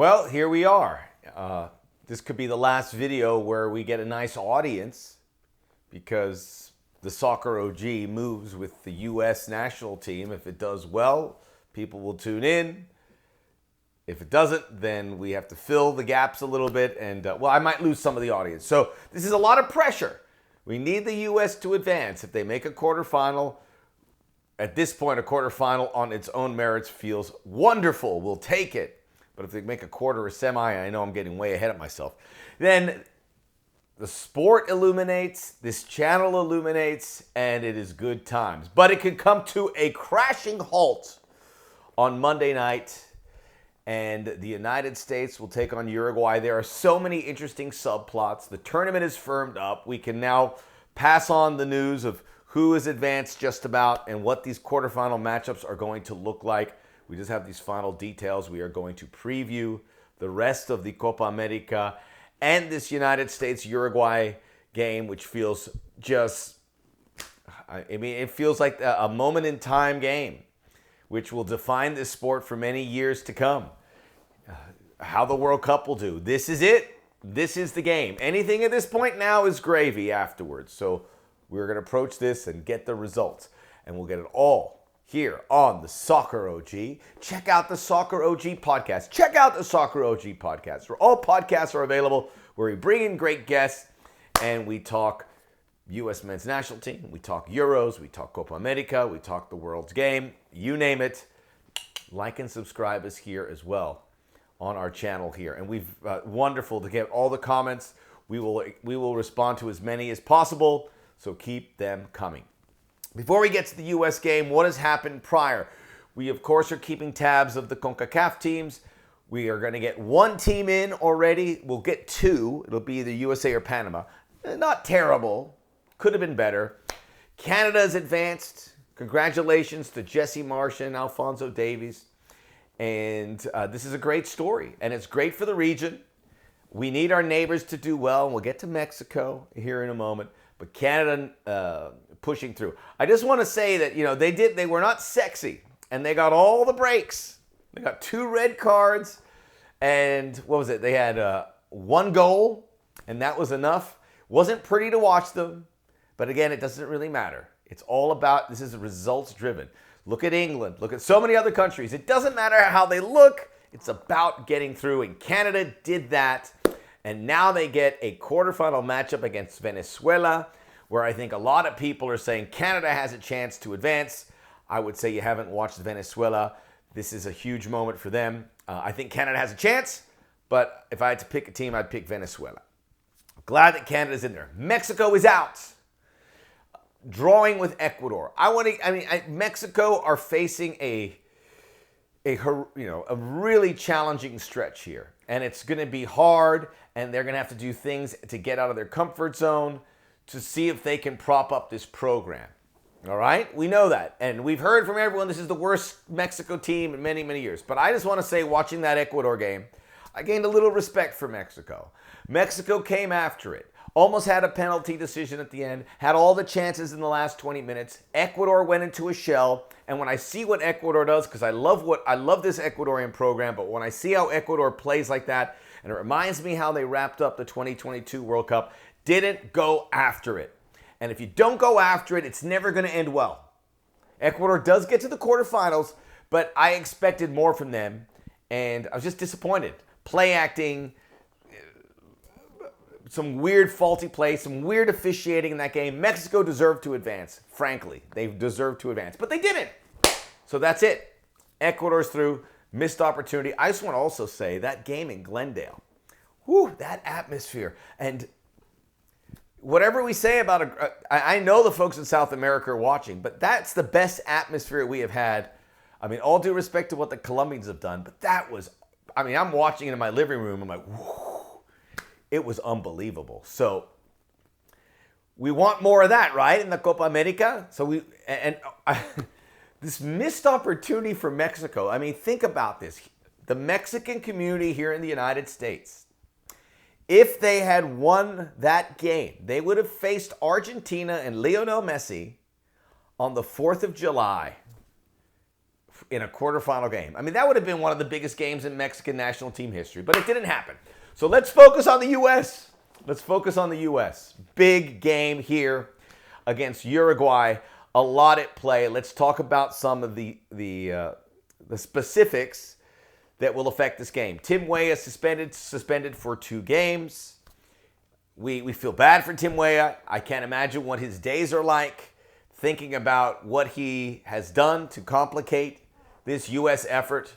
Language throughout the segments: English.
Well, here we are. This could be the last video where we get a nice audience because the Soccer OG moves with the U.S. national team. If it does well, people will tune in. If it doesn't, then we have to fill the gaps a little bit. And, I might lose some of the audience. So this is a lot of pressure. We need the U.S. to advance. If they make a quarterfinal, at this point, a quarterfinal on its own merits feels wonderful. We'll take it. But if they make a quarter or semi, I know I'm getting way ahead of myself, then the sport illuminates, this channel illuminates, and it is good times. But it can come to a crashing halt on Monday night, and the United States will take on Uruguay. There are so many interesting subplots. The tournament is firmed up. We can now pass on the news of who is advanced just about and what these quarterfinal matchups are going to look like. We just have these final details. We are going to preview the rest of the Copa America and this United States-Uruguay game, which feels just, it feels like a moment-in-time game, which will define this sport for many years to come. How the World Cup will do. This is it. This is the game. Anything at this point now is gravy afterwards. So we're going to approach this and get the results, and we'll get it all here on the Soccer OG. Check out the Soccer OG podcast. Check out the Soccer OG podcast, where all podcasts are available, where we bring in great guests and we talk U.S. men's national team, we talk Euros, we talk Copa America, we talk the world's game, you name it. Like and subscribe us here as well on our channel here. And we've wonderful to get all the comments. We will respond to as many as possible, so keep them coming. Before we get to the U.S. game, what has happened prior? We, of course, are keeping tabs of the CONCACAF teams. We are going to get one team in already. We'll get two. It'll be the USA or Panama. Not terrible. Could have been better. Canada is advanced. Congratulations to Jesse Marsh and Alphonso Davies. And this is a great story. And it's great for the region. We need our neighbors to do well. And we'll get to Mexico here in a moment. But Canada pushing through. I just want to say that, they were not sexy, and they got all the breaks. They got 2 red cards, and what was it? They had 1 goal, and that was enough. Wasn't pretty to watch them, but again, it doesn't really matter. It's all about, this is results driven. Look at England. Look at so many other countries. It doesn't matter how they look. It's about getting through, and Canada did that. And now they get a quarterfinal matchup against Venezuela, where I think a lot of people are saying Canada has a chance to advance. I would say you haven't watched Venezuela. This is a huge moment for them. I think Canada has a chance, but if I had to pick a team, I'd pick Venezuela. Glad that Canada's in there. Mexico is out. Drawing with Ecuador. Mexico are facing a really challenging stretch here. And it's going to be hard, and they're going to have to do things to get out of their comfort zone to see if they can prop up this program. All right? We know that. And we've heard from everyone this is the worst Mexico team in many, many years. But I just want to say, watching that Ecuador game, I gained a little respect for Mexico. Mexico came after it. Almost had a penalty decision at the end. Had all the chances in the last 20 minutes. Ecuador went into a shell. And when I see what Ecuador does, because I love this Ecuadorian program, but when I see how Ecuador plays like that, and it reminds me how they wrapped up the 2022 World Cup, didn't go after it. And if you don't go after it, it's never going to end well. Ecuador does get to the quarterfinals, but I expected more from them, and I was just disappointed. Play acting, some weird faulty play, some weird officiating in that game. Mexico deserved to advance, frankly. They deserved to advance, but they didn't. So that's it. Ecuador's through. Missed opportunity. I just want to also say that game in Glendale, that atmosphere. And whatever we say about I know the folks in South America are watching, but that's the best atmosphere we have had. I mean, all due respect to what the Colombians have done, but that was, I'm watching it in my living room. I'm like, it was unbelievable. So we want more of that, right, in the Copa America? So this missed opportunity for Mexico. Think about this. The Mexican community here in the United States, if they had won that game, they would have faced Argentina and Lionel Messi on the 4th of July. in a quarterfinal game. I mean, that would have been one of the biggest games in Mexican national team history, but it didn't happen. So let's focus on the U.S. Let's focus on the U.S. Big game here against Uruguay. A lot at play. Let's talk about some of the specifics that will affect this game. Tim Weah is suspended for 2 games. We feel bad for Tim Weah. I can't imagine what his days are like, thinking about what he has done to complicate this U.S. effort.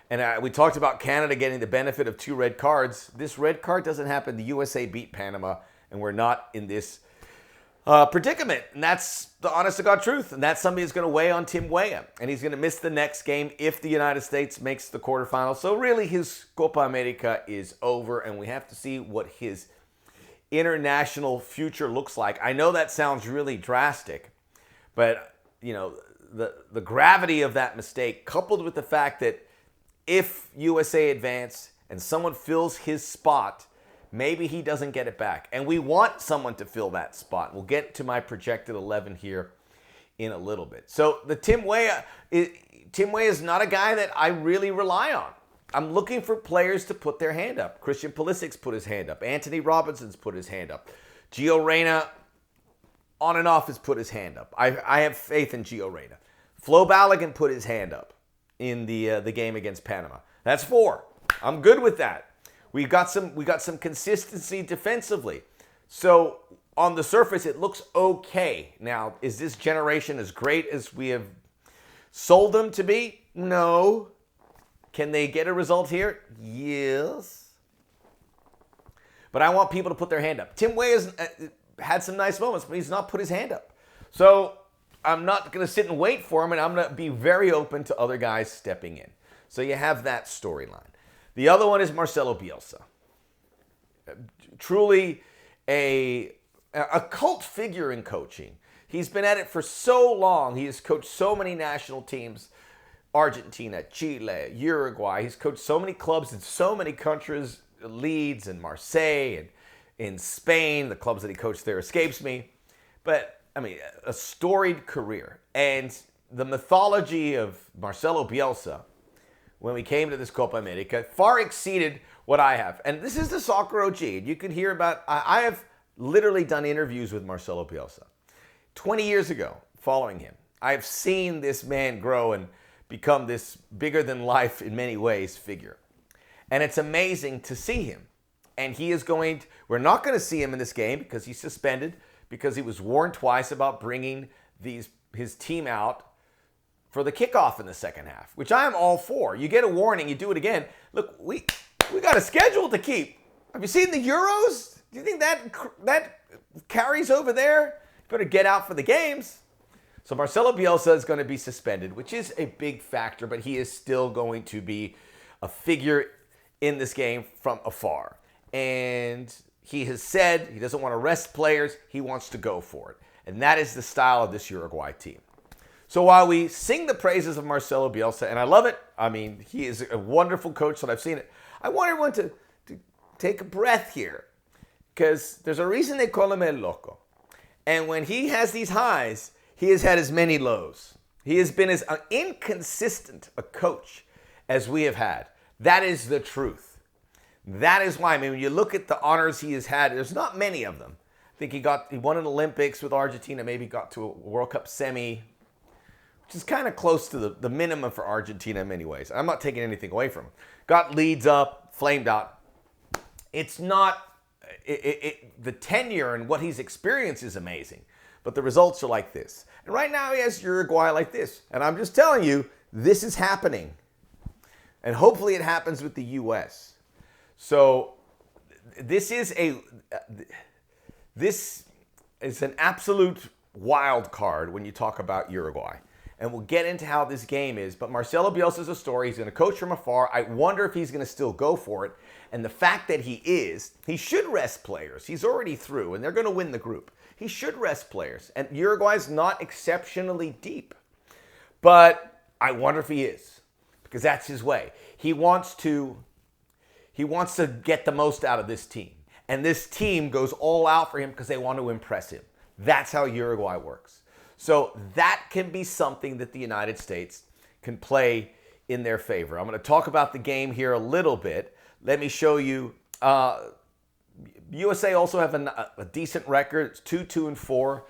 And we talked about Canada getting the benefit of 2 red cards. This red card doesn't happen. The USA beat Panama, and we're not in this predicament. And that's the honest-to-God truth. And that's something that's going to weigh on Tim Weah. And he's going to miss the next game if the United States makes the quarterfinals. So really, his Copa America is over, and we have to see what his international future looks like. I know that sounds really drastic, but you know, the gravity of that mistake, coupled with the fact that if USA advance and someone fills his spot, maybe he doesn't get it back. And we want someone to fill that spot. We'll get to my projected 11 here in a little bit. So the Tim Weah is not a guy that I really rely on. I'm looking for players to put their hand up. Christian Pulisic's put his hand up. Anthony Robinson's put his hand up. Gio Reyna, on and off, has put his hand up. I have faith in Gio Reyna. Flo Balogun put his hand up in the game against Panama. That's 4. I'm good with that. We got some consistency defensively. So on the surface, it looks okay. Now, is this generation as great as we have sold them to be? No. Can they get a result here? Yes. But I want people to put their hand up. Tim Weah has had some nice moments, but he's not put his hand up. So I'm not going to sit and wait for him, and I'm going to be very open to other guys stepping in. So you have that storyline. The other one is Marcelo Bielsa. Truly a cult figure in coaching. He's been at it for so long. He has coached so many national teams. Argentina, Chile, Uruguay. He's coached so many clubs in so many countries, Leeds and Marseille, and in Spain. The clubs that he coached there escapes me. But, I mean, a storied career. And the mythology of Marcelo Bielsa, when we came to this Copa America, far exceeded what I have. And this is the soccer OG. You can hear about, I have literally done interviews with Marcelo Bielsa. 20 years ago, following him, I've seen this man grow and become this bigger than life in many ways figure. And it's amazing to see him. And he is we're not going to see him in this game because he's suspended, because he was warned twice about bringing his team out for the kickoff in the second half, which I am all for. You get a warning, you do it again. Look, we got a schedule to keep. Have you seen the Euros? Do you think that carries over there? You better get out for the games. So Marcelo Bielsa is going to be suspended, which is a big factor, but he is still going to be a figure in this game from afar. And he has said he doesn't want to rest players. He wants to go for it. And that is the style of this Uruguay team. So while we sing the praises of Marcelo Bielsa, and I love it, I mean, he is a wonderful coach that I've seen it, I want everyone to take a breath here, because there's a reason they call him El Loco. And when he has these highs, he has had as many lows. He has been as inconsistent a coach as we have had. That is the truth. That is why, I mean, when you look at the honors he has had, there's not many of them. I think he won an Olympics with Argentina, maybe got to a World Cup semi, which is kind of close to the minimum for Argentina in many ways. I'm not taking anything away from him. Got leads up, flamed out. It's not, the tenure and what he's experienced is amazing, but the results are like this. And right now he has Uruguay like this. And I'm just telling you, this is happening. And hopefully it happens with the U.S. So this is an absolute wild card when you talk about Uruguay. And we'll get into how this game is. But Marcelo Bielsa is a story. He's going to coach from afar. I wonder if he's going to still go for it. And the fact that he should rest players. He's already through, and they're going to win the group. He should rest players. And Uruguay's not exceptionally deep. But I wonder if he is, because that's his way. He wants to get the most out of this team. And this team goes all out for him because they want to impress him. That's how Uruguay works. So that can be something that the United States can play in their favor. I'm going to talk about the game here a little bit. Let me show you. USA also have a decent record. It's 2-2-4.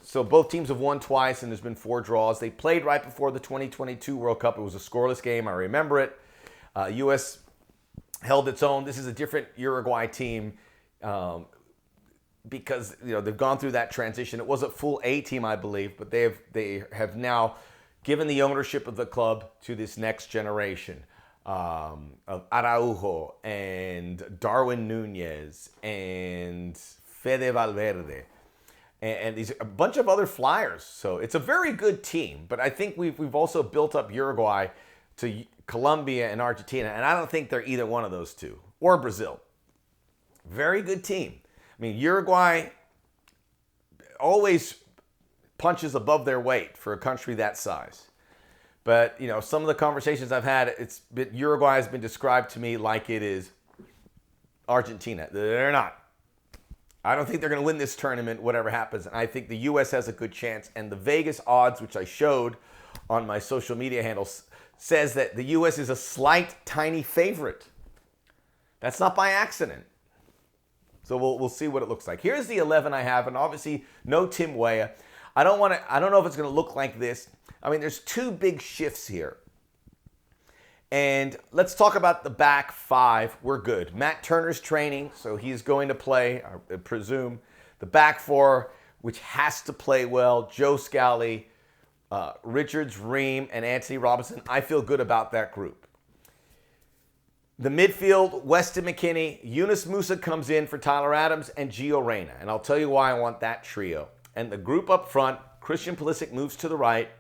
So both teams have won twice, and there's been 4 draws. They played right before the 2022 World Cup. It was a scoreless game. I remember it. U.S. held its own. This is a different Uruguay team because they've gone through that transition. It was a full A team, I believe, but they have now given the ownership of the club to this next generation of Araujo and Darwin Nunez and Fede Valverde. And these a bunch of other flyers. So it's a very good team. But I think we've also built up Uruguay to Colombia and Argentina. And I don't think they're either one of those two. Or Brazil. Very good team. I mean, Uruguay always punches above their weight for a country that size. But, some of the conversations I've had, Uruguay has been described to me like it is Argentina. They're not. I don't think they're going to win this tournament, whatever happens. And I think the U.S. has a good chance. And the Vegas odds, which I showed on my social media handles, says that the U.S. is a slight, tiny favorite. That's not by accident. So we'll see what it looks like. Here's the 11 I have, and obviously no Tim Weah. I don't know if it's going to look like this. I mean, there's 2 big shifts here. And let's talk about the back 5. We're good. Matt Turner's training, so he's going to play, I presume. The back 4, which has to play well, Joe Scally, Richards, Ream, and Anthony Robinson. I feel good about that group. The midfield, Weston McKennie, Yunus Musa comes in for Tyler Adams, and Gio Reyna. And I'll tell you why I want that trio. And the group up front, Christian Pulisic moves to the right,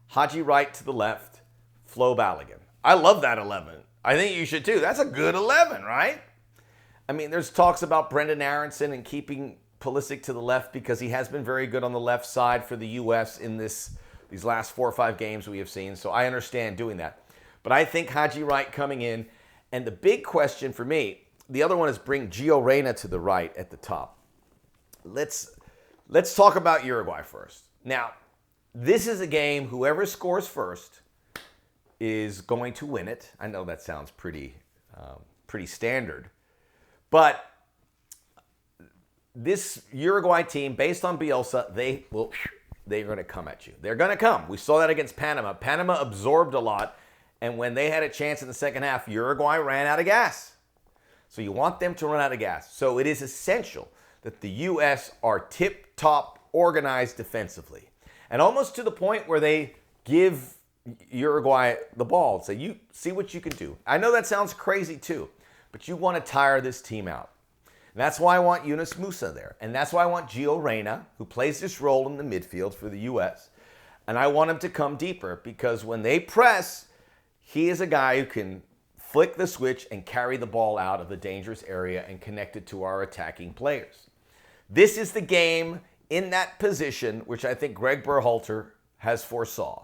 Haji Wright to the left, Flo Balogun. I love that 11. I think you should too. That's a good 11, right? I mean, there's talks about Brendan Aronson and keeping Pulisic to the left because he has been very good on the left side for the U.S. in these last 4 or 5 games we have seen. So I understand doing that. But I think Haji Wright coming in. And the big question for me, the other one is bring Gio Reyna to the right at the top. Let's talk about Uruguay first. Now, this is a game, whoever scores first is going to win it. I know that sounds pretty standard. But this Uruguay team, based on Bielsa, they're going to come at you. They're going to come. We saw that against Panama. Panama absorbed a lot, and when they had a chance in the second half, Uruguay ran out of gas. So you want them to run out of gas. So it is essential that the U.S. are tip-top organized defensively. And almost to the point where they give Uruguay the ball and say, you see what you can do. I know that sounds crazy too, but you want to tire this team out. And that's why I want Yunus Musa there. And that's why I want Gio Reyna, who plays this role in the midfield for the U.S. And I want him to come deeper because when they press, he is a guy who can flick the switch and carry the ball out of the dangerous area and connect it to our attacking players. This is the game in that position, which I think Greg Berhalter has foresaw.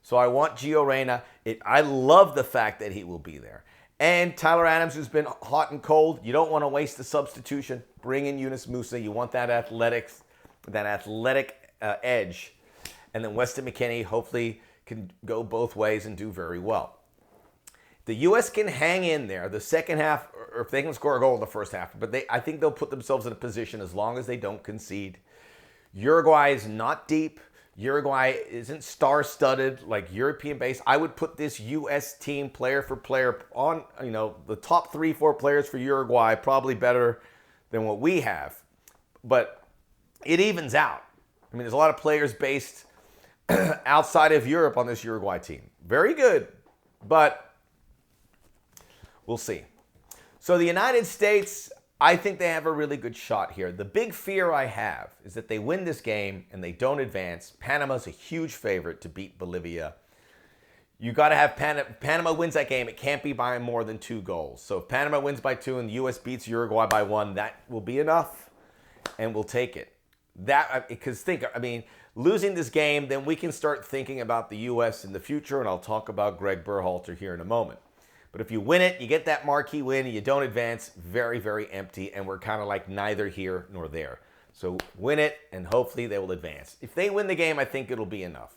So I want Gio Reyna. I love the fact that he will be there. And Tyler Adams, who's been hot and cold, you don't want to waste the substitution. Bring in Yunus Musa. You want that athletic edge. And then Weston McKennie hopefully can go both ways and do very well. The U.S. can hang in there the second half, or if they can score a goal in the first half. But I think they'll put themselves in a position as long as they don't concede. Uruguay is not deep. Uruguay isn't star-studded like European-based. I would put this U.S. team player for player on, the top 3-4 players for Uruguay, probably better than what we have. But it evens out. I mean, there's a lot of players based outside of Europe on this Uruguay team. Very good, but we'll see. So the United States, I think they have a really good shot here. The big fear I have is that they win this game and they don't advance. Panama's a huge favorite to beat Bolivia. You got to have Panama wins that game. It can't be by more than 2 goals. So if Panama wins by 2 and the U.S. beats Uruguay by 1, that will be enough, and we'll take it. Losing this game, then we can start thinking about the U.S. in the future, and I'll talk about Greg Berhalter here in a moment. But if you win it, you get that marquee win, and you don't advance, very, very empty, and we're kind of like neither here nor there. So win it, and hopefully they will advance. If they win the game, I think it'll be enough.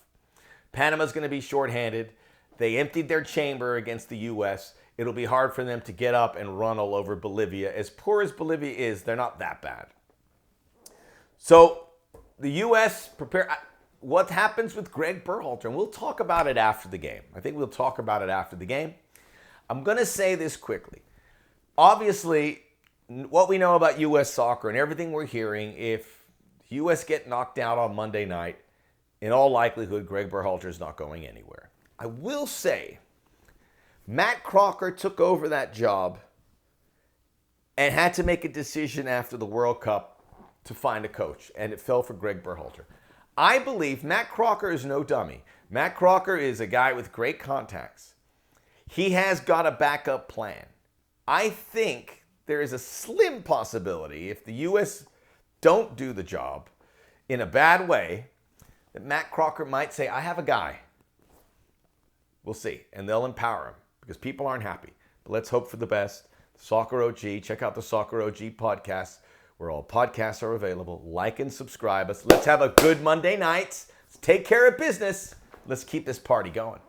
Panama's going to be shorthanded. They emptied their chamber against the U.S. It'll be hard for them to get up and run all over Bolivia. As poor as Bolivia is, they're not that bad. So the U.S. prepare. What happens with Greg Berhalter? And we'll talk about it after the game. I think we'll talk about it after the game. I'm going to say this quickly. Obviously, what we know about U.S. soccer and everything we're hearing, if the U.S. get knocked out on Monday night, in all likelihood, Greg Berhalter is not going anywhere. I will say, Matt Crocker took over that job and had to make a decision after the World Cup to find a coach, and it fell for Greg Berhalter. I believe Matt Crocker is no dummy. Matt Crocker is a guy with great contacts. He has got a backup plan. I think there is a slim possibility, if the U.S. don't do the job in a bad way, that Matt Crocker might say, I have a guy. We'll see. And they'll empower him because people aren't happy. But let's hope for the best. Soccer OG. Check out the Soccer OG podcast where all podcasts are available. Like and subscribe us. Let's have a good Monday night. Let's take care of business. Let's keep this party going.